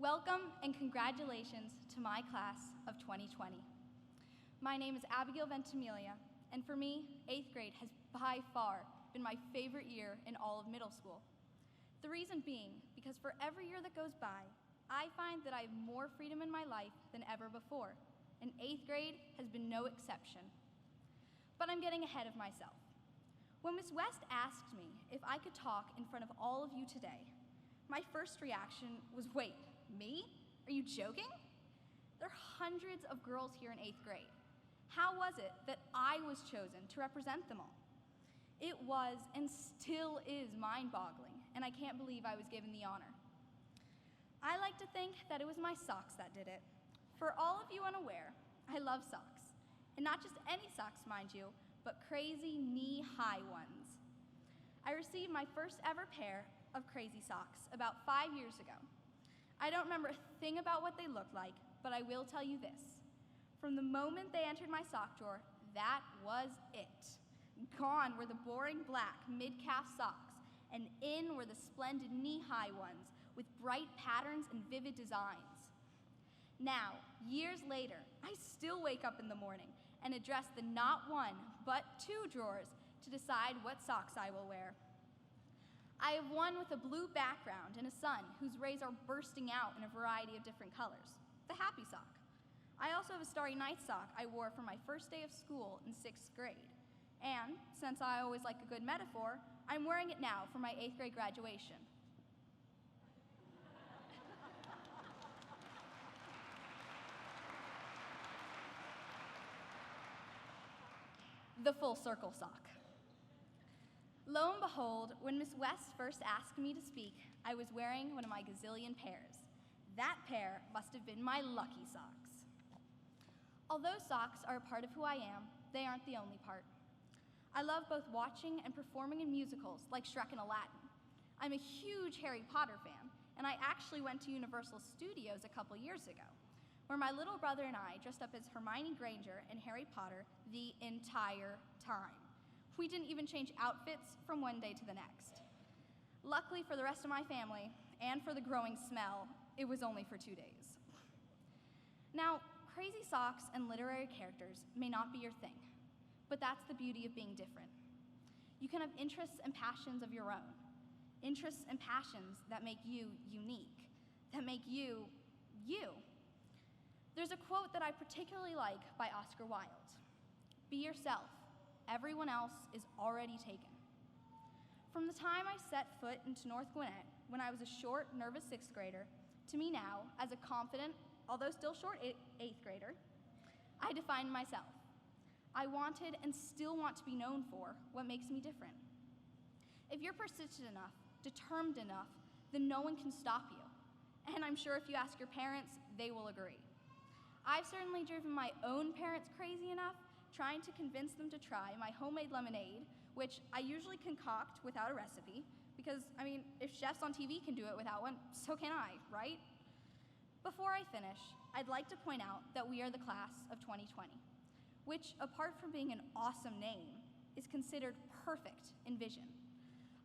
Welcome and congratulations to my class of 2020. My name is Abigail Ventimiglia, and for me, 8th grade has by far been my favorite year in all of middle school. The reason being, because for every year that goes by, I find that I have more freedom in my life than ever before, and 8th grade has been no exception. But I'm getting ahead of myself. When Ms. West asked me if I could talk in front of all of you today, my first reaction was, wait, me? Are you joking? There are hundreds of girls here in 8th grade. How was it that I was chosen to represent them all? It was and still is mind-boggling, and I can't believe I was given the honor. I like to think that it was my socks that did it. For all of you unaware, I love socks. And not just any socks, mind you, but crazy knee-high ones. I received my first ever pair of crazy socks about 5 years ago. I don't remember a thing about what they looked like, but I will tell you this. From the moment they entered my sock drawer, that was it. Gone were the boring black mid-calf socks, and in were the splendid knee-high ones with bright patterns and vivid designs. Now, years later, I still wake up in the morning and address the not one, but two drawers to decide what socks I will wear. I have one with a blue background and a sun whose rays are bursting out in a variety of different colors, the happy sock. I also have a Starry Night sock I wore for my first day of school in 6th grade. And, since I always like a good metaphor, I'm wearing it now for my 8th grade graduation. The full circle sock. Lo and behold, when Miss West first asked me to speak, I was wearing one of my gazillion pairs. That pair must have been my lucky socks. Although socks are a part of who I am, they aren't the only part. I love both watching and performing in musicals like Shrek and Aladdin. I'm a huge Harry Potter fan, and I actually went to Universal Studios a couple years ago, where my little brother and I dressed up as Hermione Granger and Harry Potter the entire time. We didn't even change outfits from one day to the next. Luckily for the rest of my family, and for the growing smell, it was only for 2 days. Now, crazy socks and literary characters may not be your thing, but that's the beauty of being different. You can have interests and passions of your own, interests and passions that make you unique, that make you, you. There's a quote that I particularly like by Oscar Wilde. Be yourself. Everyone else is already taken. From the time I set foot into North Gwinnett when I was a short, nervous 6th grader, to me now as a confident, although still short 8th grader, I defined myself. I wanted and still want to be known for what makes me different. If you're persistent enough, determined enough, then no one can stop you. And I'm sure if you ask your parents, they will agree. I've certainly driven my own parents crazy enough trying to convince them to try my homemade lemonade, which I usually concoct without a recipe, because, if chefs on TV can do it without one, so can I, right? Before I finish, I'd like to point out that we are the class of 2020, which, apart from being an awesome name, is considered perfect in vision.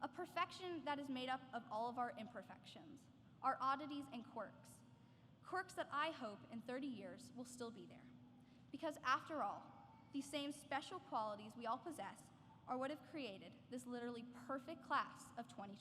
A perfection that is made up of all of our imperfections, our oddities and quirks. Quirks that I hope in 30 years will still be there. Because after all, these same special qualities we all possess are what have created this literally perfect class of 2020.